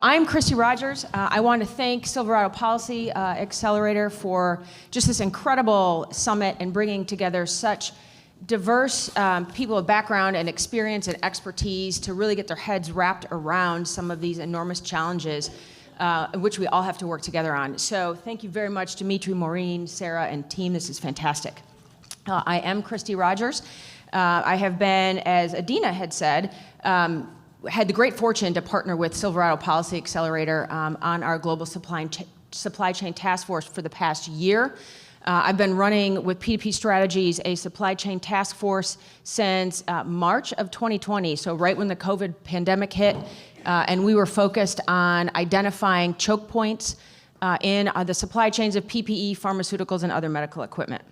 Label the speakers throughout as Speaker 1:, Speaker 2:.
Speaker 1: I'm Kristi Rogers. I want to thank Silverado Policy Accelerator for just this incredible summit and bringing together such diverse people of background and experience and expertise to really get their heads wrapped around some of these enormous challenges which we all have to work together on. So thank you very much, Dimitri, Maureen, Sarah, and team. This is fantastic. I am Kristi Rogers. I have been, as Adina had said, had the great fortune to partner with Silverado Policy Accelerator on our global supply chain task force for the past year. I've been running with P2P Strategies a supply chain task force since March of 2020, so right when the COVID pandemic hit, and we were focused on identifying choke points in the supply chains of PPE, pharmaceuticals, and other medical equipment.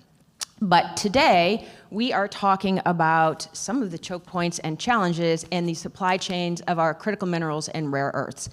Speaker 1: But today, we are talking about some of the choke points and challenges in the supply chains of our critical minerals and rare earths.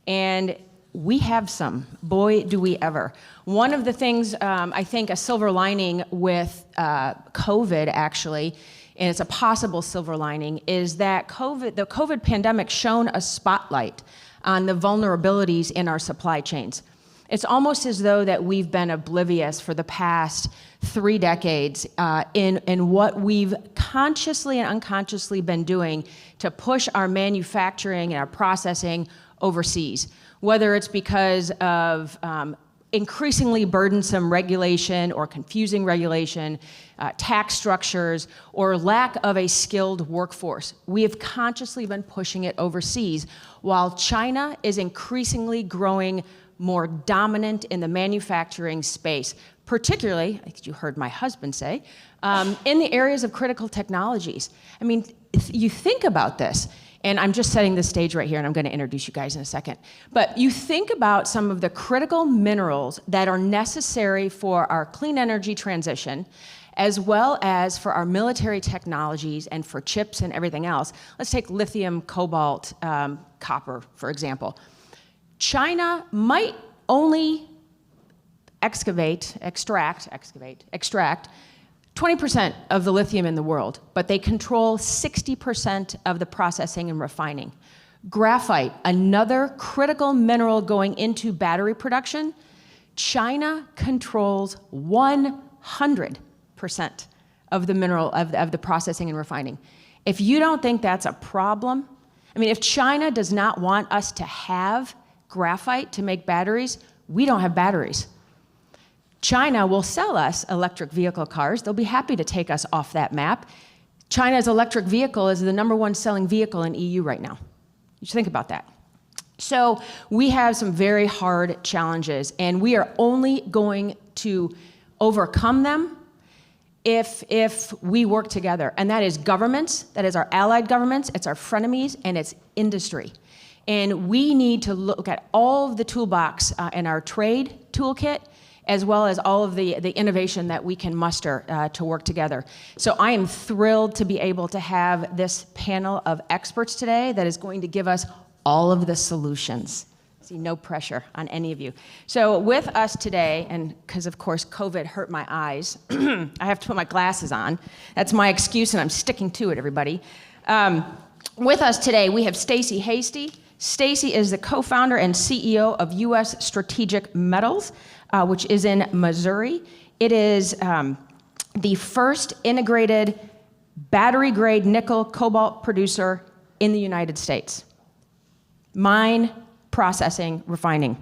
Speaker 1: And we have some, boy, do we ever. One of the things, I think a silver lining with COVID actually, and it's a possible silver lining, is that the COVID pandemic shone a spotlight on the vulnerabilities in our supply chains. It's almost as though that we've been oblivious for the past 3 decades in what we've consciously and unconsciously been doing to push our manufacturing and our processing overseas, whether it's because of increasingly burdensome regulation or confusing regulation, tax structures, or lack of a skilled workforce. We have consciously been pushing it overseas, while China is increasingly growing more dominant in the manufacturing space, particularly, I think you heard my husband say, in the areas of critical technologies. I mean, if you think about this, and I'm just setting the stage right here, and I'm going to introduce you guys in a second, but you think about some of the critical minerals that are necessary for our clean energy transition, as well as for our military technologies and for chips and everything else. Let's take lithium, cobalt, copper, for example. China might only extract 20% of the lithium in the world, but they control 60% of the processing and refining. Graphite, another critical mineral going into battery production, China controls 100% of the mineral of the processing and refining. If you don't think that's a problem, I mean, if China does not want us to have graphite to make batteries, we don't have batteries. China will sell us electric vehicle cars. They'll be happy to take us off that map. China's electric vehicle is the #1 selling vehicle in EU right now. You should think about that. So we have some very hard challenges, and we are only going to overcome them if we work together. And that is governments, that is our allied governments, it's our frenemies, and it's industry. And we need to look at all of the toolbox in our trade toolkit, as well as all of the innovation that we can muster to work together. So I am thrilled to be able to have this panel of experts today that is going to give us all of the solutions. See, no pressure on any of you. So with us today, and because of course COVID hurt my eyes, I have to put my glasses on. That's my excuse, and I'm sticking to it, everybody. With us today, we have Stacy Hastie. Stacy is the co-founder and CEO of U.S. Strategic Metals, which is in Missouri. It is the first integrated battery-grade nickel cobalt producer in the United States. Mine, processing, refining.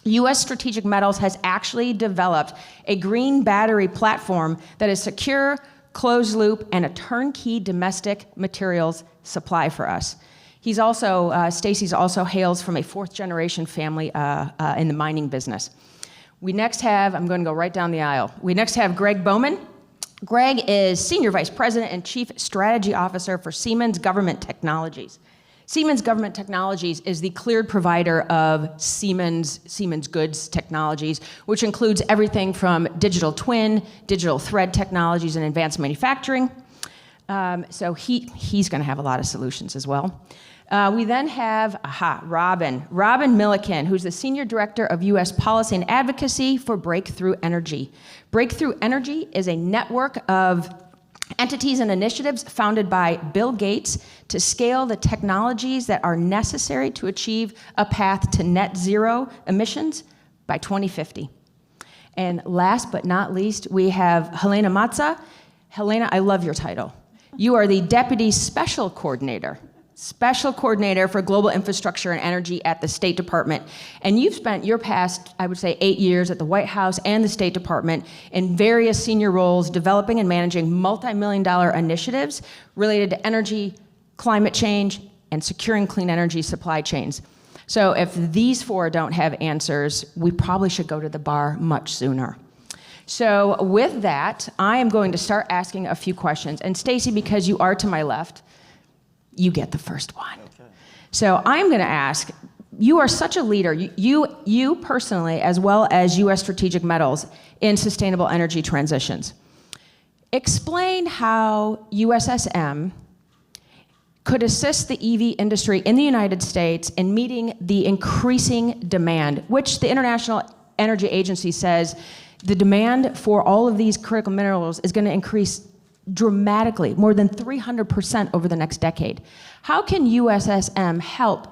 Speaker 1: U.S. Strategic Metals has actually developed a green battery platform that is secure, closed loop, and a turnkey domestic materials supply for us. He's also, Stacy's also hails from a 4th-generation family in the mining business. We next have, I'm going to go right down the aisle. We next have Greg Bowman. Greg is Senior Vice President and Chief Strategy Officer for Siemens Government Technologies. Siemens Government Technologies is the cleared provider of Siemens goods technologies, which includes everything from digital twin, digital thread technologies, and advanced manufacturing. So he's going to have a lot of solutions as well. We then have, Robin Millican, who's the Senior Director of U.S. Policy and Advocacy for Breakthrough Energy. Breakthrough Energy is a network of Entities and initiatives founded by Bill Gates to scale the technologies that are necessary to achieve a path to net zero emissions by 2050. And last but not least, we have Helaina Matza. Helaina, I love your title. You are the Deputy Special Coordinator for Global Infrastructure and Energy at the State Department. And you've spent your past, I would say, 8 years at the White House and the State Department in various senior roles, developing and managing multi-million-dollar initiatives related to energy, climate change, and securing clean energy supply chains. So if these four don't have answers, we probably should go to the bar much sooner. So with that, I am going to start asking a few questions. And Stacy, because you are to my left, you get the first one. Okay. So I'm going to ask, you are such a leader, you personally, as well as U.S. Strategic Metals in sustainable energy transitions. Explain how USSM could assist the EV industry in the United States in meeting the increasing demand, which the International Energy Agency says the demand for all of these critical minerals is going to increase dramatically, more than 300% over the next decade. How can USSM help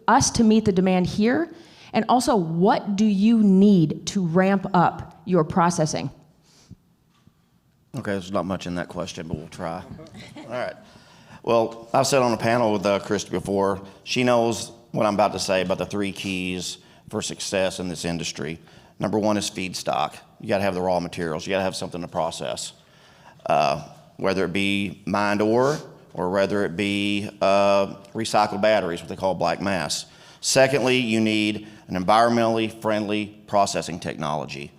Speaker 1: us to meet the demand here? And also, what do you need to ramp up your processing?
Speaker 2: Okay, there's not much in that question, but we'll try. All right. Well, I've sat on a panel with Kristi before. She knows what I'm about to say about the 3 keys for success in this industry. Number 1 is feedstock. You got to have the raw materials. You got to have something to process. Whether it be mined ore or whether it be recycled batteries, what they call black mass. Secondly, you need an environmentally friendly processing technology.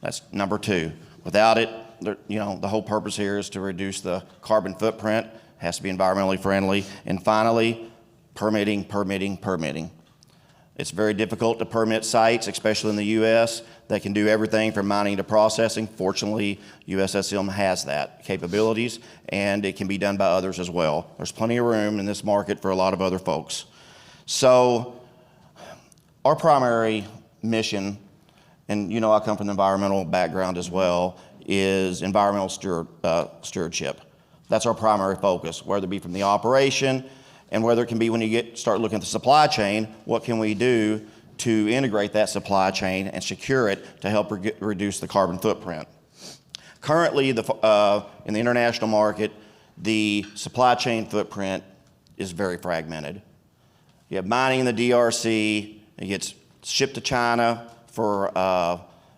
Speaker 2: That's number 2. Without it, the whole purpose here is to reduce the carbon footprint. It has to be environmentally friendly. And finally, permitting. It's very difficult to permit sites, especially in the U.S., that can do everything from mining to processing. Fortunately, USSM has that capabilities, and it can be done by others as well. There's plenty of room in this market for a lot of other folks. So our primary mission, and I come from the environmental background as well, is environmental stewardship. That's our primary focus, whether it be from the operation, and whether it can be when you start looking at the supply chain, what can we do to integrate that supply chain and secure it to help reduce the carbon footprint. Currently, in the international market, the supply chain footprint is very fragmented. You have mining in the DRC, it gets shipped to China for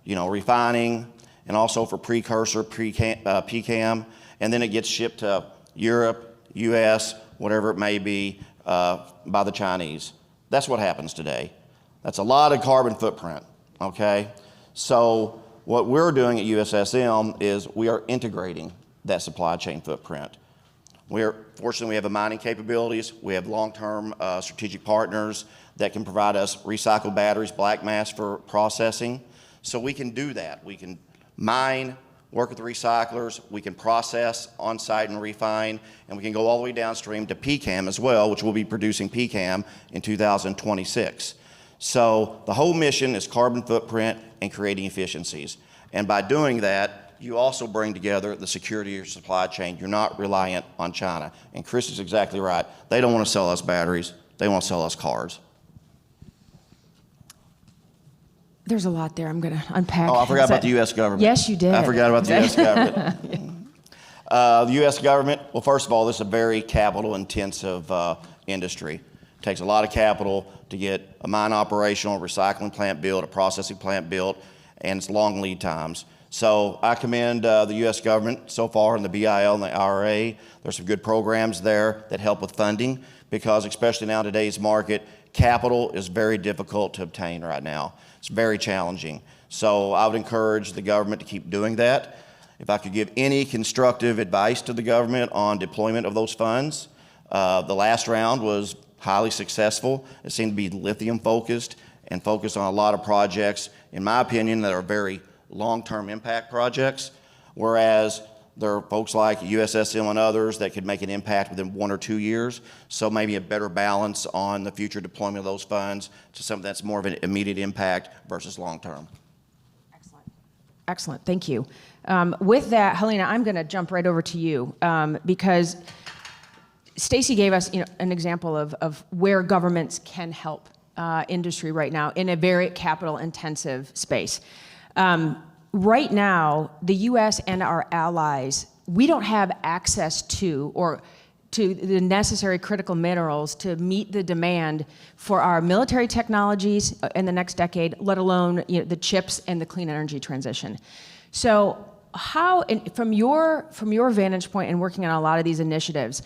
Speaker 2: refining, and also for precursor, PCAM, and then it gets shipped to Europe, US, whatever it may be, by the Chinese. That's what happens today. That's a lot of carbon footprint, okay? So what we're doing at USSM is we are integrating that supply chain footprint. Fortunately, we have the mining capabilities. We have long-term strategic partners that can provide us recycled batteries, black mass for processing. So we can do that. We can mine, work with the recyclers, we can process on-site and refine, and we can go all the way downstream to PCAM as well, which we'll be producing PCAM in 2026. So the whole mission is carbon footprint and creating efficiencies. And by doing that, you also bring together the security of your supply chain. You're not reliant on China. And Kristi's exactly right. They don't want to sell us batteries. They want to sell us cars.
Speaker 1: There's a lot there I'm going to unpack.
Speaker 2: Oh, I forgot about the U.S. government.
Speaker 1: Yes, you did.
Speaker 2: I forgot about the U.S. government. The U.S. government, well, first of all, this is a very capital-intensive industry. It takes a lot of capital to get a mine operational, a recycling plant built, a processing plant built, and it's long lead times. So I commend the U.S. government so far in the BIL and the IRA. There's some good programs there that help with funding because especially now in today's market, capital is very difficult to obtain right now. It's very challenging. So I would encourage the government to keep doing that. If I could give any constructive advice to the government on deployment of those funds, the last round was highly successful. It seemed to be lithium focused and focused on a lot of projects, in my opinion, that are very long-term impact projects, whereas there are folks like USSM and others that could make an impact within 1 or 2 years. So maybe a better balance on the future deployment of those funds to something that's more of an immediate impact versus long-term.
Speaker 1: Excellent. Excellent, thank you. With that, Helaina, I'm going to jump right over to you because Stacy gave us an example of where governments can help industry right now in a very capital-intensive space. Right now, the U.S. and our allies, we don't have access to the necessary critical minerals to meet the demand for our military technologies in the next decade, let alone the chips and the clean energy transition. So how, from your vantage point and working on a lot of these initiatives,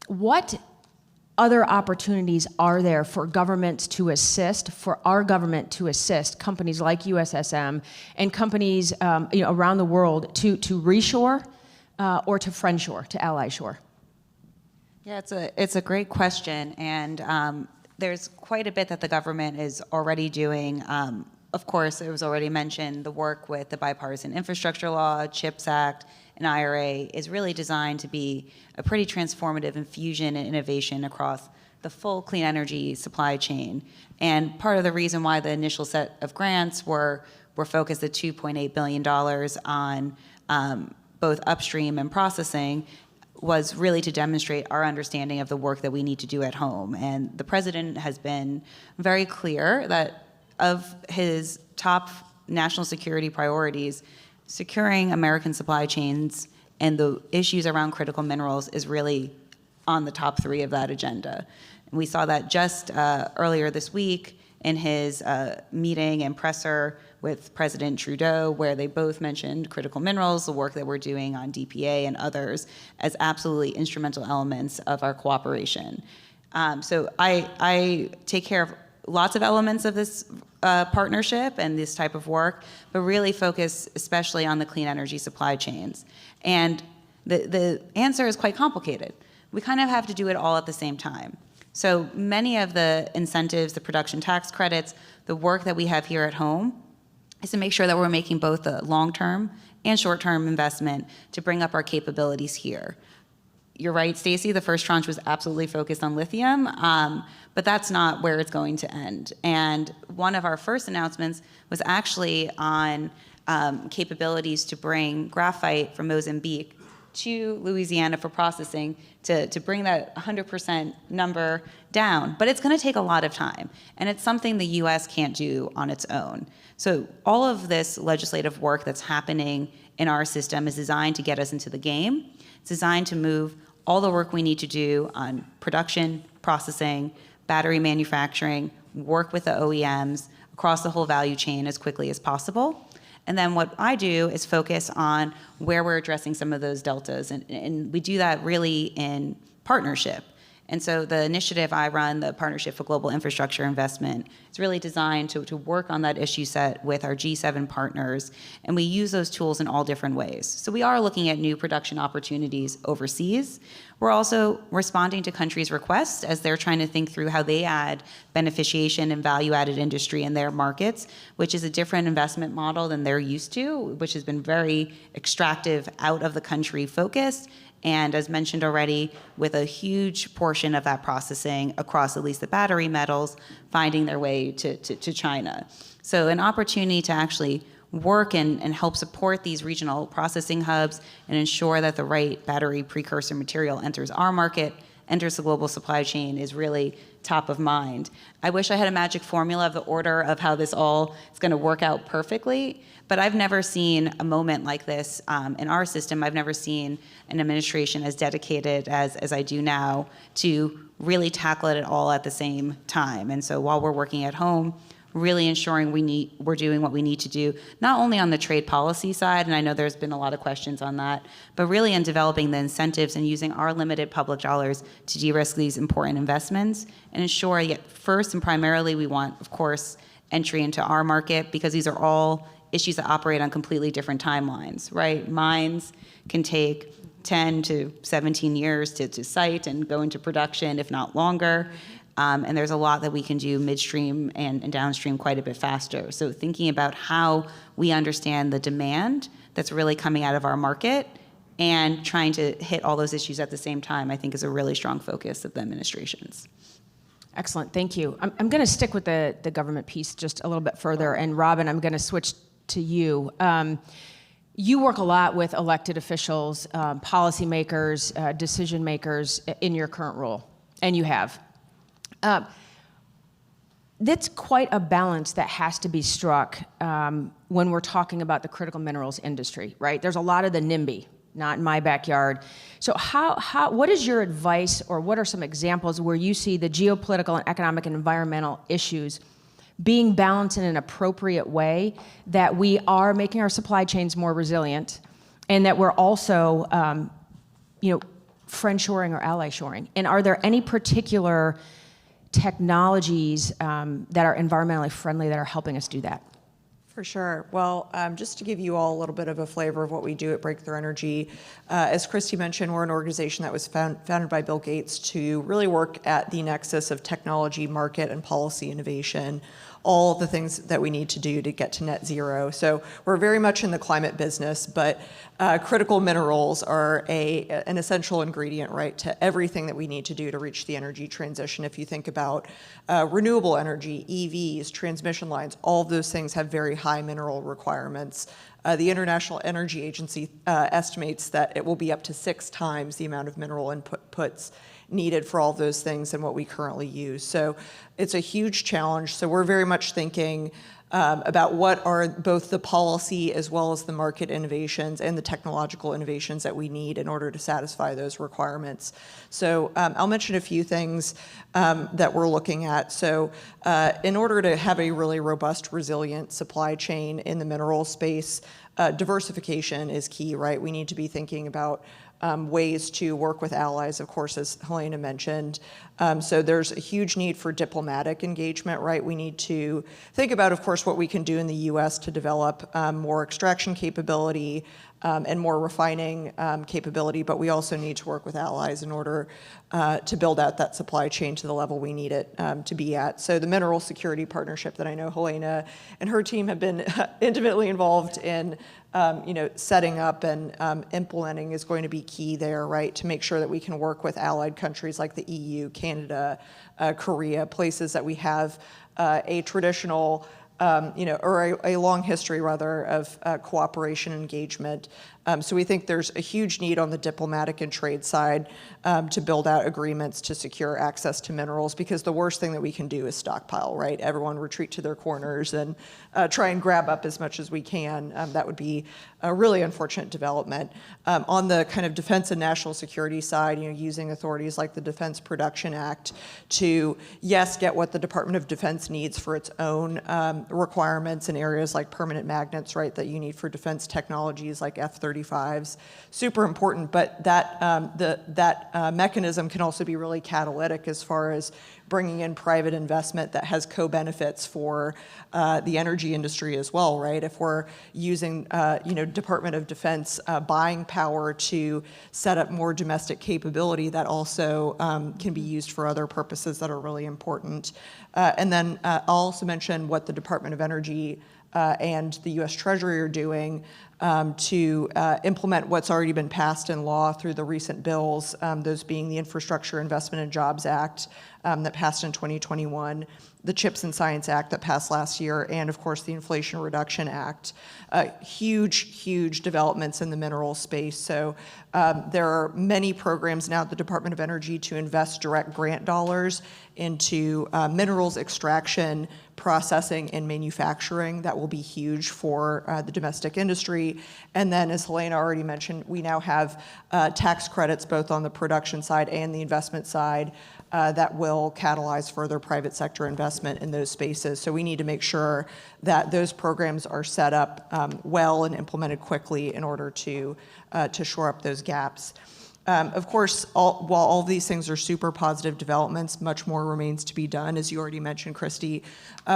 Speaker 1: what other opportunities are there for governments to assist, for our government to assist companies like USSM and companies around the world to reshore or to friendshore, to ally shore?
Speaker 3: Yeah, it's a great question, and there's quite a bit that the government is already doing. Of course, it was already mentioned, the work with the Bipartisan Infrastructure Law, CHIPS Act, and IRA is really designed to be a pretty transformative infusion and innovation across the full clean energy supply chain. And part of the reason why the initial set of grants were focused at $2.8 billion on both upstream and processing was really to demonstrate our understanding of the work that we need to do at home. And the president has been very clear that of his top national security priorities, securing American supply chains and the issues around critical minerals is really on the top 3 of that agenda. And we saw that just earlier this week in his meeting and presser with President Trudeau, where they both mentioned critical minerals, the work that we're doing on DPA and others, as absolutely instrumental elements of our cooperation. So I take care of lots of elements of this partnership and this type of work, but really focus especially on the clean energy supply chains. And the answer is quite complicated. We kind of have to do it all at the same time. So many of the incentives, the production tax credits, the work that we have here at home is to make sure that we're making both the long-term and short-term investment to bring up our capabilities here. You're right, Stacy, the first tranche was absolutely focused on lithium, but that's not where it's going to end. And one of our first announcements was actually on capabilities to bring graphite from Mozambique to Louisiana for processing to bring that 100% number down. But it's going to take a lot of time, and it's something the U.S. can't do on its own. So all of this legislative work that's happening in our system is designed to get us into the game. It's designed to move all the work we need to do on production, processing, battery manufacturing, work with the OEMs across the whole value chain as quickly as possible. And then what I do is focus on where we're addressing some of those deltas. And we do that really in partnership. And so the initiative I run, the Partnership for Global Infrastructure Investment, is really designed to work on that issue set with our G7 partners. And we use those tools in all different ways. So we are looking at new production opportunities overseas. We're also responding to countries' requests as they're trying to think through how they add beneficiation and value-added industry in their markets, which is a different investment model than they're used to, which has been very extractive, out of the country focused. And as mentioned already, with a huge portion of that processing across at least the battery metals finding their way to China. So an opportunity to actually work and help support these regional processing hubs and ensure that the right battery precursor material enters our market, enters the global supply chain is really top of mind. I wish I had a magic formula of the order of how this all is going to work out perfectly, but I've never seen a moment like this in our system. I've never seen an administration as dedicated as I do now to really tackle it all at the same time. And so while we're working at home, really ensuring we're doing what we need to do, not only on the trade policy side, and I know there's been a lot of questions on that, but really in developing the incentives and using our limited public dollars to de-risk these important investments and ensure, yet first and primarily, we want, of course, entry into our market, because these are all issues that operate on completely different timelines, right? Mines can take 10 to 17 years to site and go into production, if not longer. And there's a lot that we can do midstream and downstream quite a bit faster. So thinking about how we understand the demand that's really coming out of our market and trying to hit all those issues at the same time, I think is a really strong focus of the administration's.
Speaker 1: Excellent, thank you. I'm going to stick with the government piece just a little bit further. And Robin, I'm going to switch to you. You work a lot with elected officials, policymakers, decision makers in your current role, and you have. That's quite a balance that has to be struck when we're talking about the critical minerals industry, right? There's a lot of the NIMBY, not in my backyard. So what is your advice, or what are some examples where you see the geopolitical and economic and environmental issues being balanced in an appropriate way, that we are making our supply chains more resilient, and that we're also, friend-shoring or ally-shoring? And are there any particular technologies that are environmentally friendly that are helping us do that?
Speaker 4: For sure. Well, just to give you all a little bit of a flavor of what we do at Breakthrough Energy, as Kristi mentioned, we're an organization that was founded by Bill Gates to really work at the nexus of technology, market, and policy innovation, all of the things that we need to do to get to net zero. So we're very much in the climate business, but critical minerals are an essential ingredient, right, to everything that we need to do to reach the energy transition. If you think about renewable energy, EVs, transmission lines, all of those things have very high mineral requirements. The International Energy Agency estimates that it will be up to 6 times the amount of mineral inputs needed for all of those things than what we currently use. So it's a huge challenge. So we're very much thinking about what are both the policy as well as the market innovations and the technological innovations that we need in order to satisfy those requirements. So I'll mention a few things that we're looking at. So in order to have a really robust, resilient supply chain in the mineral space, diversification is key, right? We need to be thinking about ways to work with allies, of course, as Helaina mentioned. So there's a huge need for diplomatic engagement, right? We need to think about, of course, what we can do in the U.S. to develop more extraction capability and more refining capability, but we also need to work with allies in order to build out that supply chain to the level we need it to be at. So the Mineral Security Partnership that I know Helaina and her team have been intimately involved in setting up and implementing is going to be key there, right, to make sure that we can work with allied countries like the EU, Canada, Korea, places that we have a traditional or a long history, rather, of cooperation and engagement. So we think there's a huge need on the diplomatic and trade side to build out agreements to secure access to minerals, because the worst thing that we can do is stockpile, right? Everyone retreat to their corners and try and grab up as much as we can. That would be a really unfortunate development. On the kind of defense and national security side, using authorities like the Defense Production Act to, yes, get what the Department of Defense needs for its own requirements in areas like permanent magnets, right, that you need for defense technologies like F-35s. Super important, but that mechanism can also be really catalytic as far as bringing in private investment that has co-benefits for the energy industry as well, right? If we're using, Department of Defense buying power to set up more domestic capability, that also can be used for other purposes that are really important. And then I'll also mention what the Department of Energy and the U.S. Treasury are doing to implement what's already been passed in law through the recent bills, those being the Infrastructure Investment and Jobs Act that passed in 2021, the CHIPS and Science Act that passed last year, and of course the Inflation Reduction Act. Huge developments in the mineral space. So there are many programs now at the Department of Energy to invest direct grant dollars into minerals extraction, processing, and manufacturing. That will be huge for the domestic industry. And then, as Helaina already mentioned, we now have tax credits both on the production side and the investment side that will catalyze further private sector investment in those spaces. So we need to make sure that those programs are set up well and implemented quickly in order to shore up those gaps. Of course, while all of these things are super positive developments, much more remains to be done. As you already mentioned, Kristi,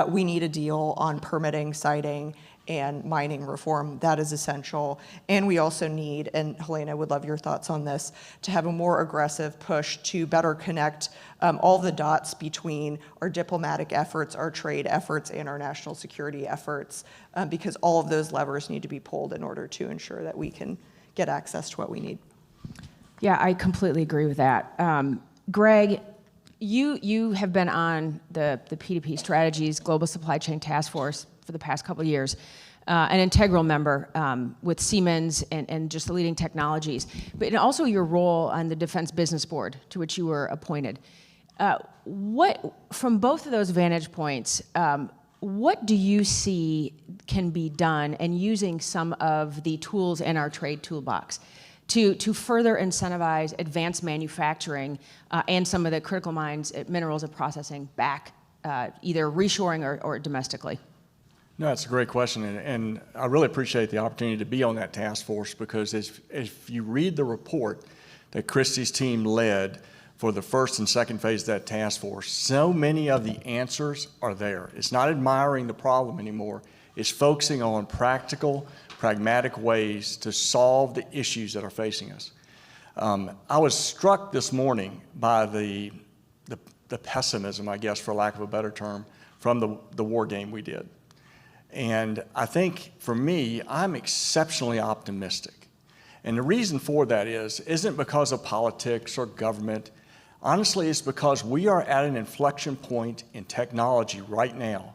Speaker 4: we need a deal on permitting, siting, and mining reform. That is essential. And we also need, and Helaina, would love your thoughts on this, to have a more aggressive push to better connect all the dots between our diplomatic efforts, our trade efforts, and our national security efforts, because all of those levers need to be pulled in order to ensure that we can get access to what we need.
Speaker 1: Yeah, I completely agree with that. Greg, you have been on the P2P Strategies Global Supply Chain Task Force for the past couple of years. an integral member with Siemens and just the leading technologies, but also your role on the Defense Business Board, to which you were appointed. From both of those vantage points, what do you see can be done and using some of the tools in our trade toolbox to further incentivize advanced manufacturing and some of the critical minerals of processing back, either reshoring or domestically?
Speaker 5: No, that's a great question, and I really appreciate the opportunity to be on that task force, because if you read the report that Kristi's team led for the first and second phase of that task force, so many of the answers are there. It's not admiring the problem anymore. It's focusing on practical, pragmatic ways to solve the issues that are facing us. I was struck this morning by the pessimism, I guess, for lack of a better term, from the war game we did. And I think, for me, I'm exceptionally optimistic. And the reason for that isn't because of politics or government. Honestly, it's because we are at an inflection point in technology right now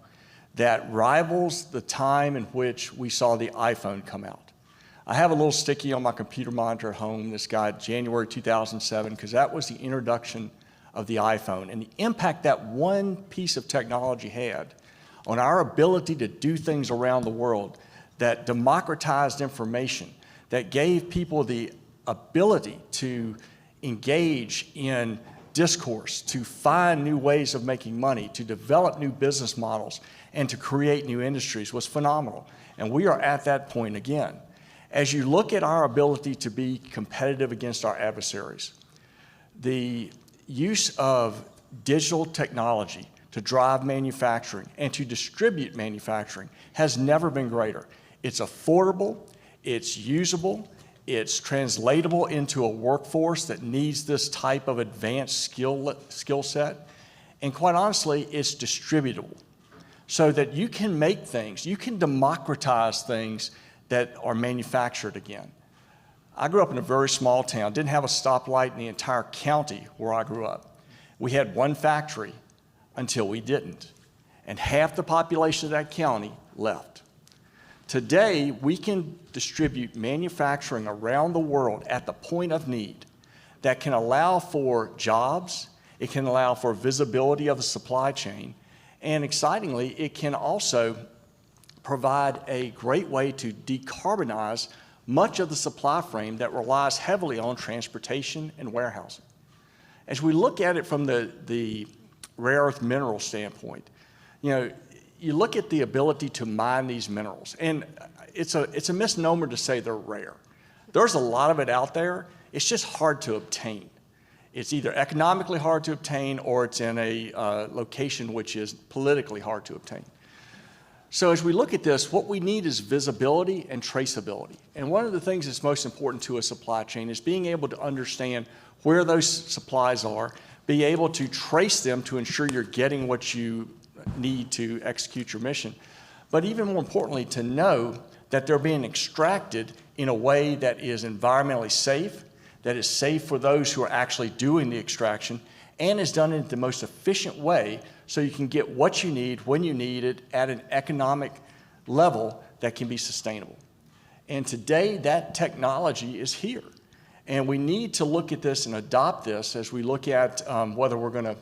Speaker 5: that rivals the time in which we saw the iPhone come out. I have a little sticky on my computer monitor at home, this guy, January 2007, because that was the introduction of the iPhone, and the impact that one piece of technology had on our ability to do things around the world, that democratized information, that gave people the ability to engage in discourse, to find new ways of making money, to develop new business models, and to create new industries, was phenomenal. And we are at that point again. As you look at our ability to be competitive against our adversaries, the use of digital technology to drive manufacturing and to distribute manufacturing has never been greater. It's affordable, it's usable, it's translatable into a workforce that needs this type of advanced skill set, and quite honestly, it's distributable, so that you can make things, you can democratize things that are manufactured again. I grew up in a very small town, didn't have a stoplight in the entire county where I grew up. We had one factory until we didn't, and half the population of that county left. Today, we can distribute manufacturing around the world at the point of need that can allow for jobs, it can allow for visibility of the supply chain, and excitingly, it can also provide a great way to decarbonize much of the supply frame that relies heavily on transportation and warehousing. As we look at it from the rare earth mineral standpoint, you look at the ability to mine these minerals, and it's a misnomer to say they're rare. There's a lot of it out there. It's just hard to obtain. It's either economically hard to obtain, or it's in a location which is politically hard to obtain. So as we look at this, what we need is visibility and traceability. And one of the things that's most important to a supply chain is being able to understand where those supplies are, be able to trace them to ensure you're getting what you need to execute your mission. But even more importantly, to know that they're being extracted in a way that is environmentally safe, that is safe for those who are actually doing the extraction, and is done in the most efficient way, so you can get what you need when you need it at an economic level that can be sustainable. And today, that technology is here. And we need to look at this and adopt this as we look at whether we're going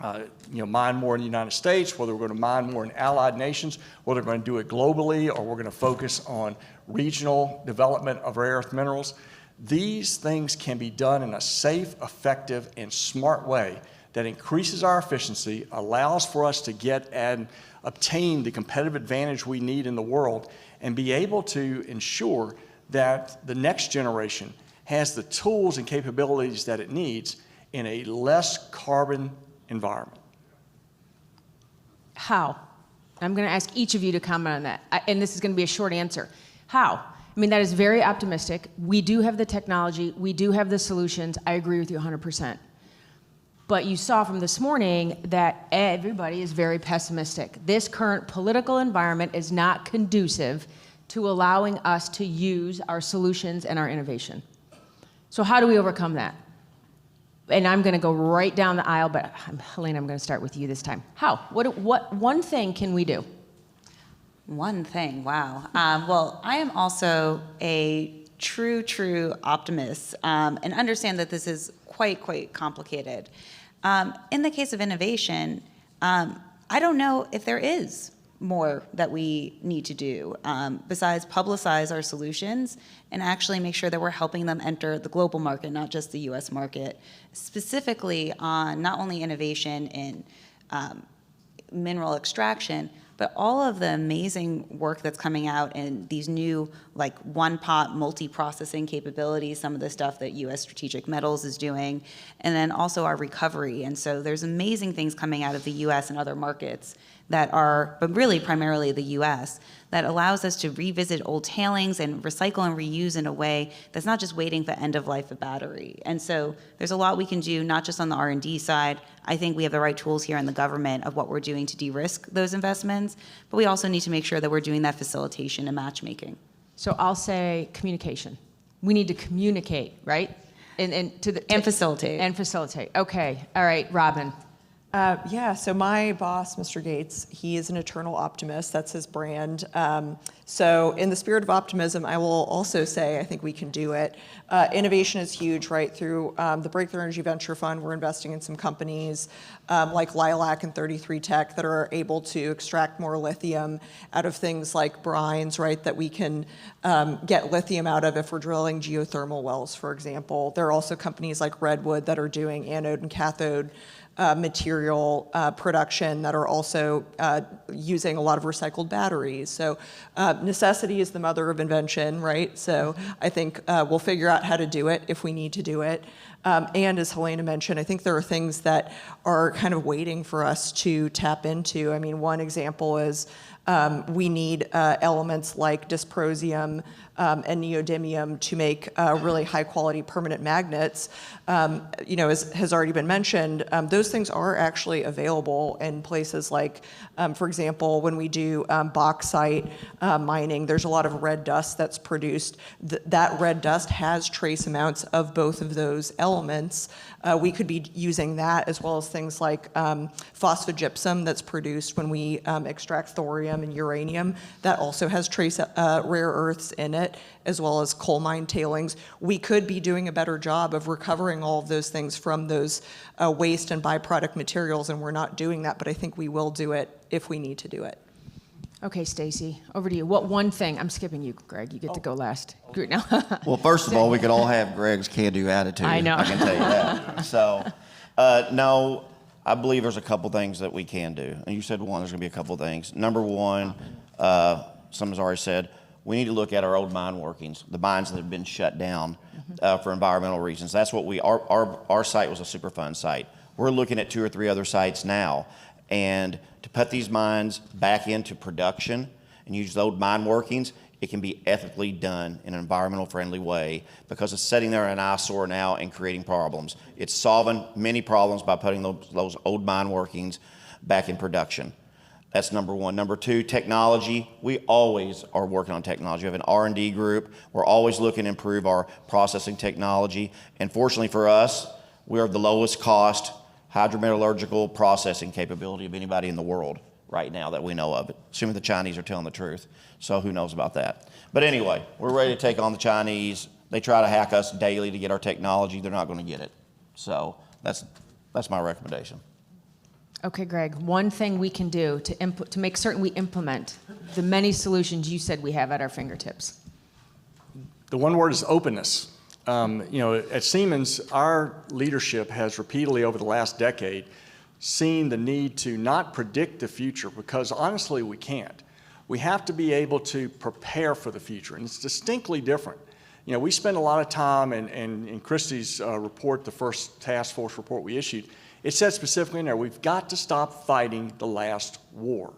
Speaker 5: to mine more in the United States, whether we're going to mine more in allied nations, whether we're going to do it globally, or we're going to focus on regional development of rare earth minerals. These things can be done in a safe, effective, and smart way that increases our efficiency, allows for us to get and obtain the competitive advantage we need in the world, and be able to ensure that the next generation has the tools and capabilities that it needs in a less carbon environment.
Speaker 1: How? I'm going to ask each of you to comment on that, and this is going to be a short answer. How? I mean, that is very optimistic. We do have the technology. We do have the solutions. I agree with you 100%. But you saw from this morning that everybody is very pessimistic. This current political environment is not conducive to allowing us to use our solutions and our innovation. So how do we overcome that? And I'm going to go right down the aisle, but Helaina, I'm going to start with you this time. How? What one thing can we do?
Speaker 3: One thing, wow. Well, I am also a true optimist, and understand that this is quite complicated. In the case of innovation, I don't know if there is more that we need to do besides publicize our solutions and actually make sure that we're helping them enter the global market, not just the US market, specifically on not only innovation in mineral extraction, but all of the amazing work that's coming out in these new, like, one-pot multi-processing capabilities, some of the stuff that U.S. Strategic Metals is doing, and then also our recovery. And so there's amazing things coming out of the U.S. and other markets that are, but really primarily the U.S., that allows us to revisit old tailings and recycle and reuse in a way that's not just waiting for end of life of battery. And so there's a lot we can do, not just on the R&D side. I think we have the right tools here in the government of what we're doing to de-risk those investments, but we also need to make sure that we're doing that facilitation and matchmaking.
Speaker 1: So I'll say communication. We need to communicate, right? And
Speaker 4: facilitate.
Speaker 1: And facilitate. Okay. All right, Robin.
Speaker 4: Yeah, so my boss, Mr. Gates, he is an eternal optimist. That's his brand. So in the spirit of optimism, I will also say I think we can do it. Innovation is huge, right? Through the Breakthrough Energy Venture Fund, we're investing in some companies like Lilac and 33 Tech that are able to extract more lithium out of things like brines, right, that we can get lithium out of if we're drilling geothermal wells, for example. There are also companies like Redwood that are doing anode and cathode material production that are also using a lot of recycled batteries. So necessity is the mother of invention, right? So I think we'll figure out how to do it if we need to do it. And as Helaina mentioned, I think there are things that are kind of waiting for us to tap into. I mean, one example is we need elements like dysprosium and neodymium to make really high quality permanent magnets. As has already been mentioned, those things are actually available in places like, for example, when we do bauxite mining, there's a lot of red dust that's produced. That red dust has trace amounts of both of those elements. We could be using that as well as things like phosphogypsum that's produced when we extract thorium and uranium. That also has trace rare earths in it, as well as coal mine tailings. We could be doing a better job of recovering all of those things from those waste and byproduct materials, and we're not doing that, but I think we will do it if we need to do it.
Speaker 1: Okay, Stacy, over to you. What one thing? I'm skipping you, Greg. You get to go last. No.
Speaker 2: Well, first of all, we could all have Greg's can-do attitude.
Speaker 1: I know.
Speaker 2: I can tell you that. So, no, I believe there's a couple things that we can do. And you said one, there's going to be a couple things. Number one, someone's already said, we need to look at our old mine workings, the mines that have been shut down for environmental reasons. That's what our site was a Superfund site. We're looking at 2 or 3 other sites now. And to put these mines back into production and use the old mine workings, it can be ethically done in an environmental friendly way because it's sitting there in an eyesore now and creating problems. It's solving many problems by putting those old mine workings back in production. That's number one. Number two, technology. We always are working on technology. We have an R&D group. We're always looking to improve our processing technology. And fortunately for us, we are the lowest cost hydrometallurgical processing capability of anybody in the world right now that we know of it, assuming the Chinese are telling the truth. So who knows about that? But anyway, we're ready to take on the Chinese. They try to hack us daily to get our technology. They're not going to get it. So that's my recommendation.
Speaker 1: Okay, Greg, one thing we can do to make certain we implement the many solutions you said we have at our fingertips.
Speaker 5: The one word is openness. At Siemens, our leadership has repeatedly over the last decade seen the need to not predict the future because honestly we can't. We have to be able to prepare for the future, and it's distinctly different. We spend a lot of time, and in Kristi's report, the first task force report we issued, it said specifically in there, we've got to stop fighting the last war.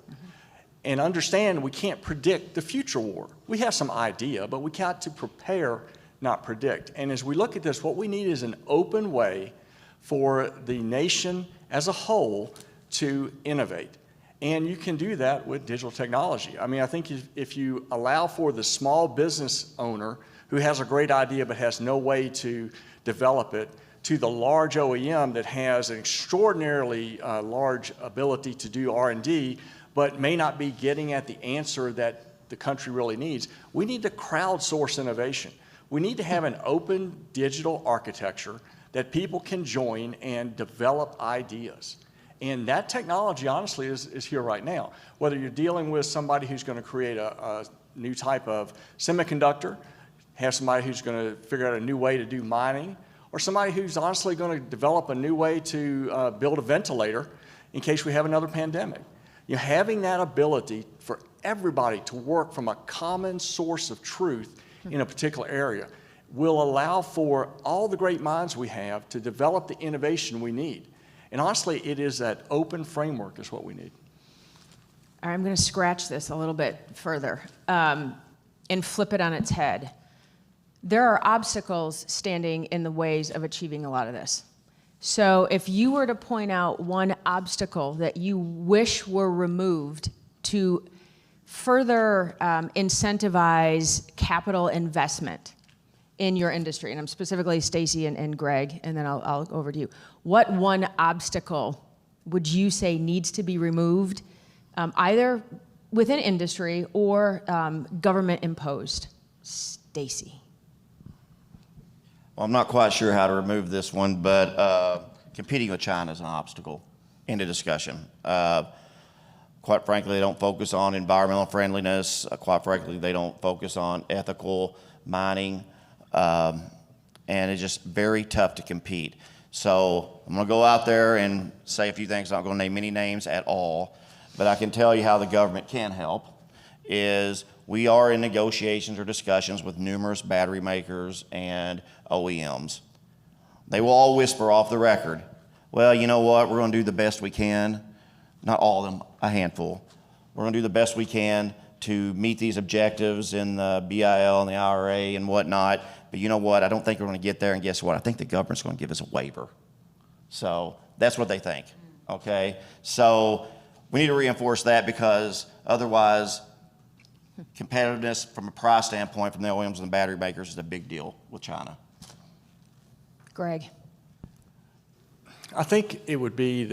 Speaker 5: And understand we can't predict the future war. We have some idea, but we got to prepare, not predict. And as we look at this, what we need is an open way for the nation as a whole to innovate. And you can do that with digital technology. I mean, I think if you allow for the small business owner who has a great idea but has no way to develop it, to the large OEM that has an extraordinarily large ability to do R&D, but may not be getting at the answer that the country really needs. We need to crowdsource innovation. We need to have an open digital architecture that people can join and develop ideas. And that technology, honestly, is here right now. Whether you're dealing with somebody who's going to create a new type of semiconductor, have somebody who's going to figure out a new way to do mining, or somebody who's honestly going to develop a new way to build a ventilator in case we have another pandemic. Having that ability for everybody to work from a common source of truth in a particular area will allow for all the great minds we have to develop the innovation we need. And honestly, it is that open framework is what we need.
Speaker 1: All right, I'm going to scratch this a little bit further and flip it on its head. There are obstacles standing in the ways of achieving a lot of this. So if you were to point out one obstacle that you wish were removed to further incentivize capital investment in your industry, and I'm specifically Stacy and Greg, and then I'll go over to you. What one obstacle would you say needs to be removed, either within industry or government imposed? Stacy.
Speaker 2: Well, I'm not quite sure how to remove this one, but competing with China is an obstacle in the discussion. Quite frankly, they don't focus on environmental friendliness. Quite frankly, they don't focus on ethical mining. And it's just very tough to compete. So I'm going to go out there and say a few things. I'm not going to name any names at all, but I can tell you how the government can help is we are in negotiations or discussions with numerous battery makers and OEMs. They will all whisper off the record, well, you know what, we're going to do the best we can. Not all of them, a handful. We're going to do the best we can to meet these objectives in the BIL and the IRA and whatnot. But you know what? I don't think we're going to get there. And guess what? I think the government's going to give us a waiver. So that's what they think. Okay? So we need to reinforce that because otherwise, competitiveness from a price standpoint from the OEMs and the battery makers is a big deal with China.
Speaker 1: Greg.
Speaker 5: I think it would be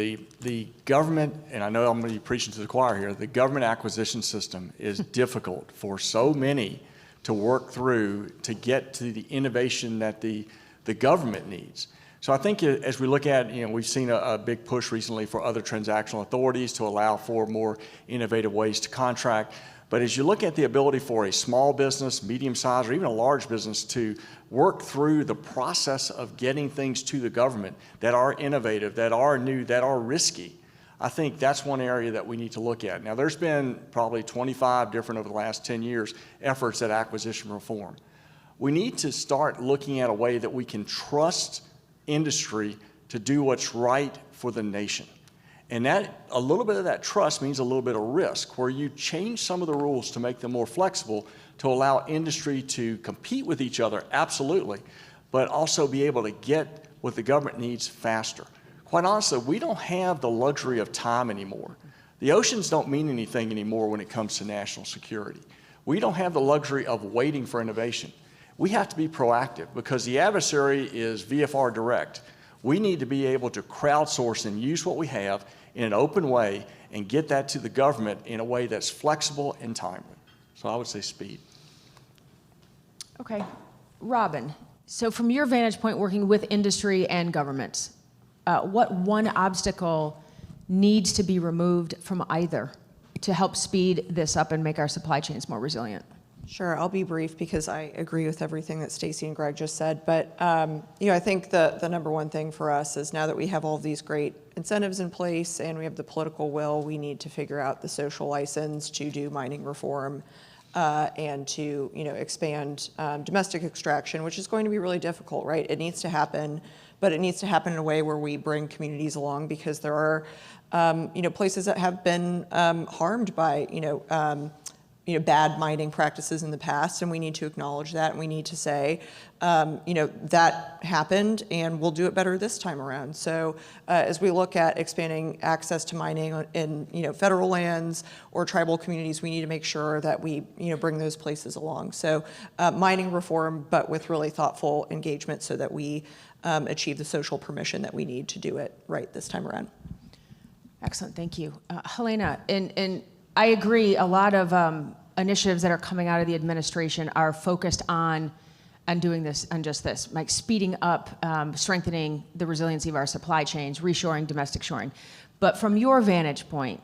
Speaker 5: the government, and I know I'm going to be preaching to the choir here, the government acquisition system is difficult for so many to work through to get to the innovation that the government needs. So I think as we look at, we've seen a big push recently for other transactional authorities to allow for more innovative ways to contract. But as you look at the ability for a small business, medium-sized, or even a large business to work through the process of getting things to the government that are innovative, that are new, that are risky, I think that's one area that we need to look at. Now, there's been probably 25 different over the last 10 years efforts at acquisition reform. We need to start looking at a way that we can trust industry to do what's right for the nation. And that a little bit of that trust means a little bit of risk, where you change some of the rules to make them more flexible to allow industry to compete with each other, absolutely, but also be able to get what the government needs faster. Quite honestly, we don't have the luxury of time anymore. The oceans don't mean anything anymore when it comes to national security. We don't have the luxury of waiting for innovation. We have to be proactive because the adversary is VFR direct. We need to be able to crowdsource and use what we have in an open way and get that to the government in a way that's flexible and timely. So I would say speed.
Speaker 1: Okay. Robin, so from your vantage point working with industry and governments, what one obstacle needs to be removed from either to help speed this up and make our supply chains more resilient?
Speaker 4: Sure, I'll be brief because I agree with everything that Stacy and Greg just said. But I think the number one thing for us is now that we have all these great incentives in place and we have the political will, we need to figure out the social license to do mining reform and to expand domestic extraction, which is going to be really difficult, right? It needs to happen, but it needs to happen in a way where we bring communities along because there are places that have been harmed by bad mining practices in the past, and we need to acknowledge that, and we need to say, that happened, and we'll do it better this time around. So as we look at expanding access to mining in federal lands or tribal communities, we need to make sure that we bring those places along. So mining reform, but with really thoughtful engagement so that we achieve the social permission that we need to do it right this time around.
Speaker 1: Excellent, thank you. Helaina, in I agree. A lot of initiatives that are coming out of the administration are focused on doing this, on just this, like speeding up, strengthening the resiliency of our supply chains, reshoring, domestic shoring. But from your vantage point,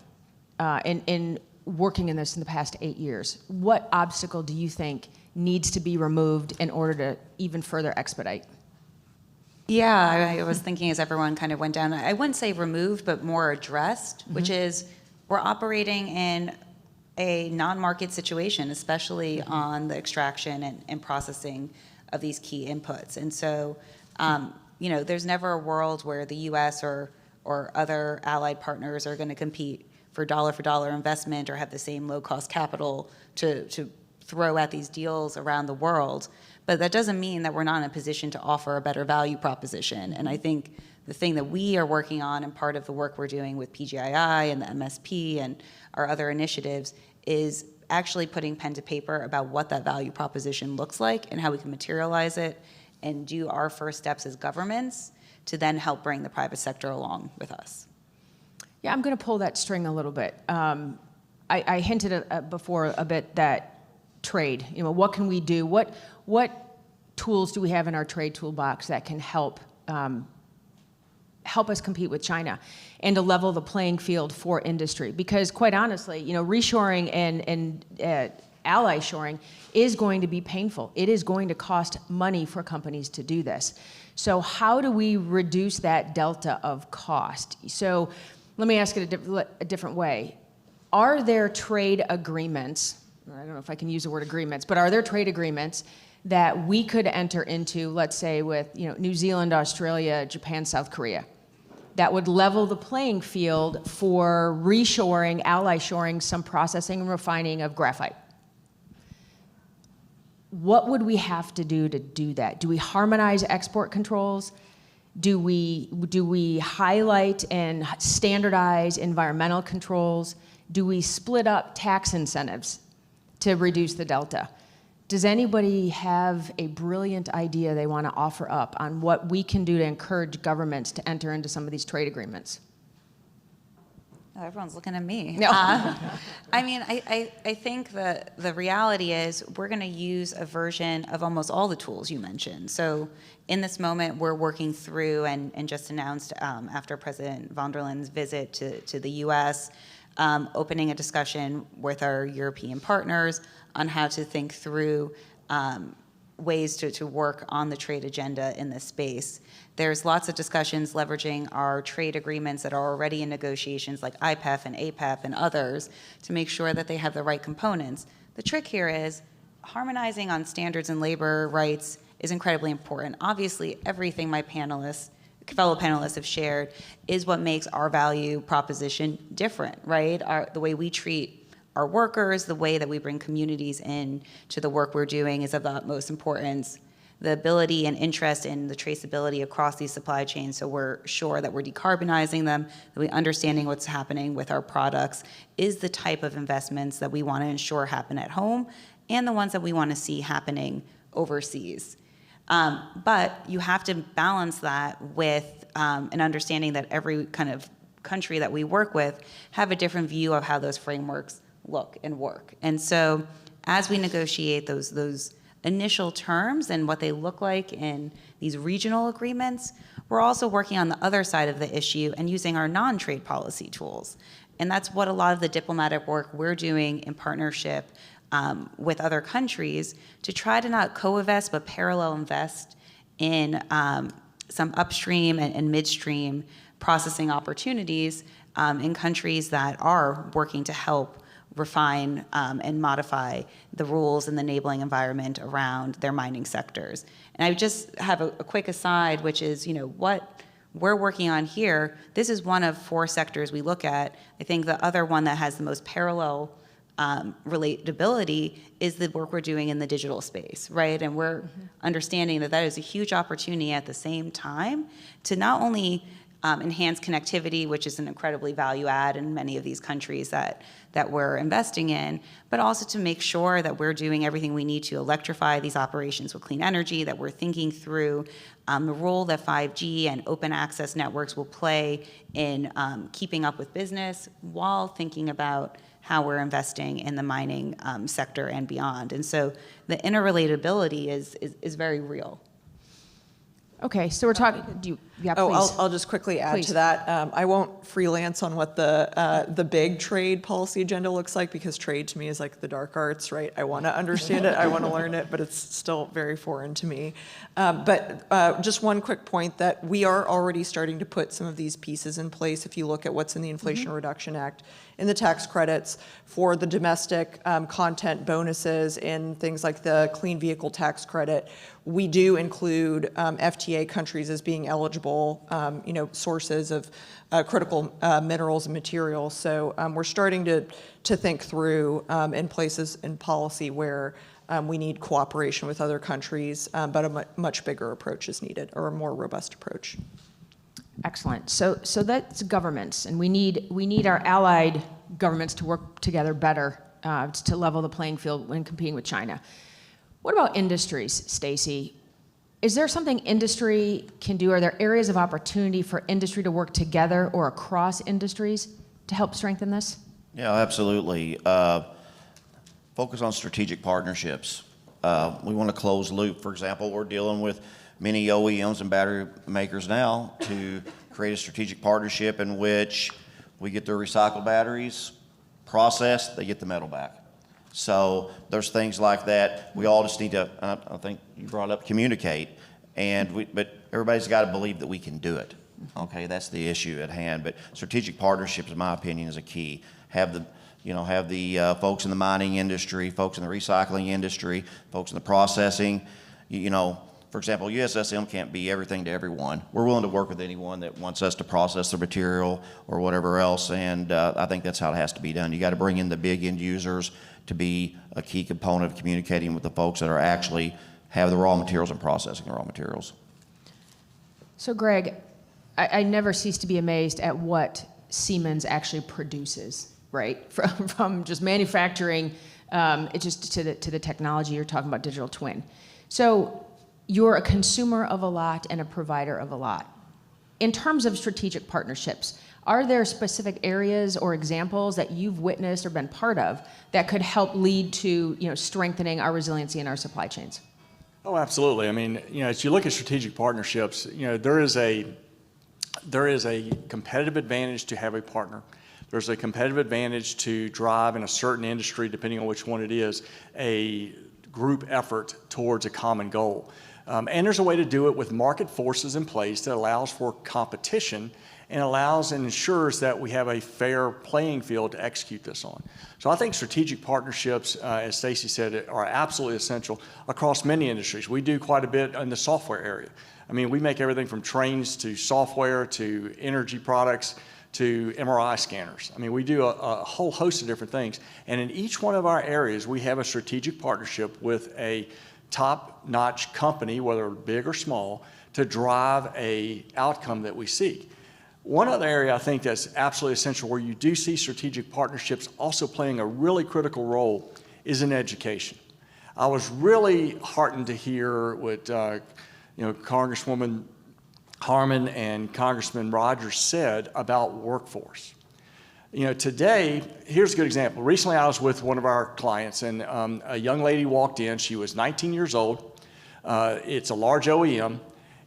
Speaker 1: in working in this in the past 8 years, what obstacle do you think needs to be removed in order to even further expedite?
Speaker 3: Yeah, I was thinking as everyone kind of went down, I wouldn't say removed, but more addressed, which is we're operating in a non-market situation, especially on the extraction and processing of these key inputs. And so, there's never a world where the U.S. or other allied partners are going to compete for dollar investment or have the same low-cost capital to throw at these deals around the world. But that doesn't mean that we're not in a position to offer a better value proposition. And I think the thing that we are working on, and part of the work we're doing with PGII and the MSP and our other initiatives, is actually putting pen to paper about what that value proposition looks like and how we can materialize it and do our first steps as governments to then help bring the private sector along with us.
Speaker 1: Yeah, I'm going to pull that string a little bit. I hinted before a bit that trade, what can we do? What tools do we have in our trade toolbox that can help us compete with China and to level the playing field for industry? Because quite honestly, reshoring and ally shoring is going to be painful. It is going to cost money for companies to do this. So how do we reduce that delta of cost? So let me ask it a different way. Are there trade agreements, I don't know if I can use the word agreements, but are there trade agreements that we could enter into, let's say with New Zealand, Australia, Japan, South Korea, that would level the playing field for reshoring, ally shoring, some processing and refining of graphite? What would we have to do that? Do we harmonize export controls? Do we highlight and standardize environmental controls? Do we split up tax incentives to reduce the delta? Does anybody have a brilliant idea they want to offer up on what we can do to encourage governments to enter into some of these trade agreements?
Speaker 3: Oh, everyone's looking at me.
Speaker 1: No.
Speaker 3: I think the reality is we're going to use a version of almost all the tools you mentioned. So in this moment, we're working through and just announced after President von der Leyen's visit to the U.S., opening a discussion with our European partners on how to think through ways to work on the trade agenda in this space. There's lots of discussions leveraging our trade agreements that are already in negotiations like IPEF and APEP and others to make sure that they have the right components. The trick here is harmonizing on standards and labor rights is incredibly important. Obviously, everything my fellow panelists have shared is what makes our value proposition different, right? The way we treat our workers, the way that we bring communities in to the work we're doing is of the utmost importance. The ability and interest in the traceability across these supply chains, so we're sure that we're decarbonizing them, that we're understanding what's happening with our products, is the type of investments that we want to ensure happen at home and the ones that we want to see happening overseas. But you have to balance that with an understanding that every kind of country that we work with have a different view of how those frameworks look and work. And so as we negotiate those initial terms and what they look like in these regional agreements, we're also working on the other side of the issue and using our non-trade policy tools. And that's what a lot of the diplomatic work we're doing in partnership with other countries to try to not co-invest but parallel invest in some upstream and midstream processing opportunities in countries that are working to help refine and modify the rules and the enabling environment around their mining sectors. And I just have a quick aside, which is, what we're working on here, this is one of 4 sectors we look at. I think the other one that has the most parallel relatability is the work we're doing in the digital space, right? And we're understanding that is a huge opportunity at the same time to not only enhance connectivity, which is an incredibly value add in many of these countries that we're investing in, but also to make sure that we're doing everything we need to electrify these operations with clean energy, that we're thinking through the role that 5G and open access networks will play in keeping up with business while thinking about how we're investing in the mining sector and beyond. And so the interrelatability is very real.
Speaker 1: Okay, so we're talking, yeah,
Speaker 4: Oh,
Speaker 1: please.
Speaker 4: I'll just quickly add
Speaker 1: Please.
Speaker 4: to that. I won't freelance on what the big trade policy agenda looks like, because trade to me is like the dark arts, right? I want to understand it, I want to learn it, but it's still very foreign to me. But just one quick point, that we are already starting to put some of these pieces in place. If you look at what's in the Inflation Reduction Act, in the tax credits for the domestic content bonuses, in things like the clean vehicle tax credit, we do include FTA countries as being eligible, sources of critical minerals and materials. So we're starting to think through in places in policy where we need cooperation with other countries, but a much bigger approach is needed, or a more robust approach.
Speaker 1: Excellent. So that's governments, and we need our allied governments to work together better to level the playing field when competing with China. What about industries, Stacy? Is there something industry can do? Are there areas of opportunity for industry to work together or across industries to help strengthen this?
Speaker 2: Yeah, absolutely. Focus on strategic partnerships. We want to close loop. For example, we're dealing with many OEMs and battery makers now to create a strategic partnership in which we get their recycled batteries processed, they get the metal back. So there's things like that. We all just need to, I think you brought up, communicate, but everybody's got to believe that we can do it. Okay, that's the issue at hand. But strategic partnerships, in my opinion, is a key. Have the folks in the mining industry, folks in the recycling industry, folks in the processing. For example, USSM can't be everything to everyone. We're willing to work with anyone that wants us to process the material or whatever else, and I think that's how it has to be done. You got to bring in the big end users to be a key component of communicating with the folks that are actually have the raw materials and processing the raw materials.
Speaker 1: So Greg, I never cease to be amazed at what Siemens actually produces, right? From just manufacturing, just to the technology. You're talking about digital twin. So you're a consumer of a lot and a provider of a lot. In terms of strategic partnerships, are there specific areas or examples that you've witnessed or been part of that could help lead to strengthening our resiliency in our supply chains?
Speaker 5: Oh, absolutely. I mean, as you look at strategic partnerships, there is a competitive advantage to have a partner. There's a competitive advantage to drive in a certain industry, depending on which one it is, a group effort towards a common goal. And there's a way to do it with market forces in place that allows for competition and allows and ensures that we have a fair playing field to execute this on. So I think strategic partnerships, as Stacy said, are absolutely essential across many industries. We do quite a bit in the software area. I mean, we make everything from trains to software to energy products to MRI scanners. I mean, we do a whole host of different things. And in each one of our areas, we have a strategic partnership with a top-notch company, whether big or small, to drive an outcome that we seek. One other area I think that's absolutely essential where you do see strategic partnerships also playing a really critical role is in education. I was really heartened to hear what Congresswoman Harmon and Congressman Rogers said about workforce. Today, here's a good example. Recently I was with one of our clients and a young lady walked in. She was 19 years old. It's a large OEM.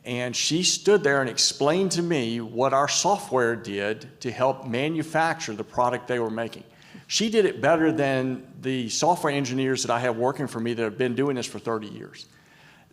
Speaker 5: And she stood there and explained to me what our software did to help manufacture the product they were making. She did it better than the software engineers that I have working for me that have been doing this for 30 years.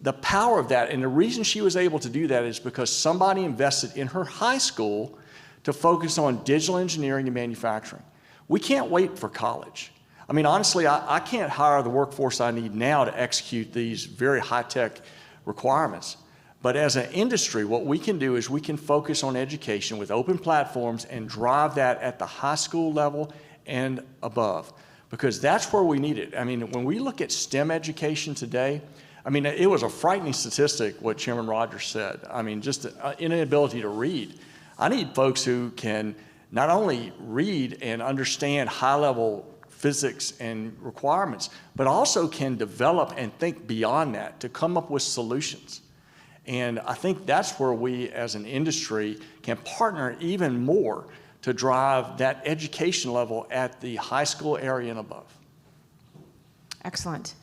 Speaker 5: The power of that, and the reason she was able to do that is because somebody invested in her high school to focus on digital engineering and manufacturing. We can't wait for college. I mean, honestly, I can't hire the workforce I need now to execute these very high-tech requirements. But as an industry, what we can do is we can focus on education with open platforms and drive that at the high school level and above, because that's where we need it. I mean, when we look at STEM education today, I mean, it was a frightening statistic what Chairman Rogers said. I mean, just an inability to read. I need folks who can not only read and understand high-level physics and requirements, but also can develop and think beyond that to come up with solutions. And I think that's where we as an industry can partner even more to drive that education level at the high school area and above.
Speaker 1: Excellent.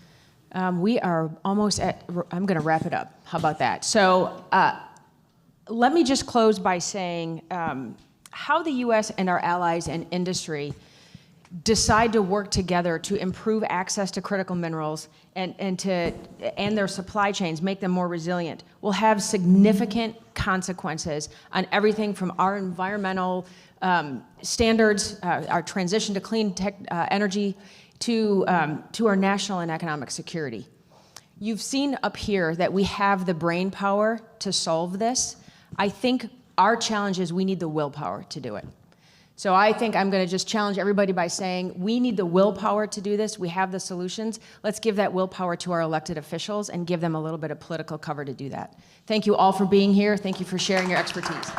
Speaker 1: We are almost at, I'm going to wrap it up. How about that? So let me just close by saying how the U.S. and our allies and industry decide to work together to improve access to critical minerals and their supply chains, make them more resilient, will have significant consequences on everything from our environmental standards, our transition to clean energy, to our national and economic security. You've seen up here that we have the brain power to solve this. I think our challenge is we need the willpower to do it. So I think I'm going to just challenge everybody by saying we need the willpower to do this. We have the solutions. Let's give that willpower to our elected officials and give them a little bit of political cover to do that. Thank you all for being here. Thank you for sharing your expertise.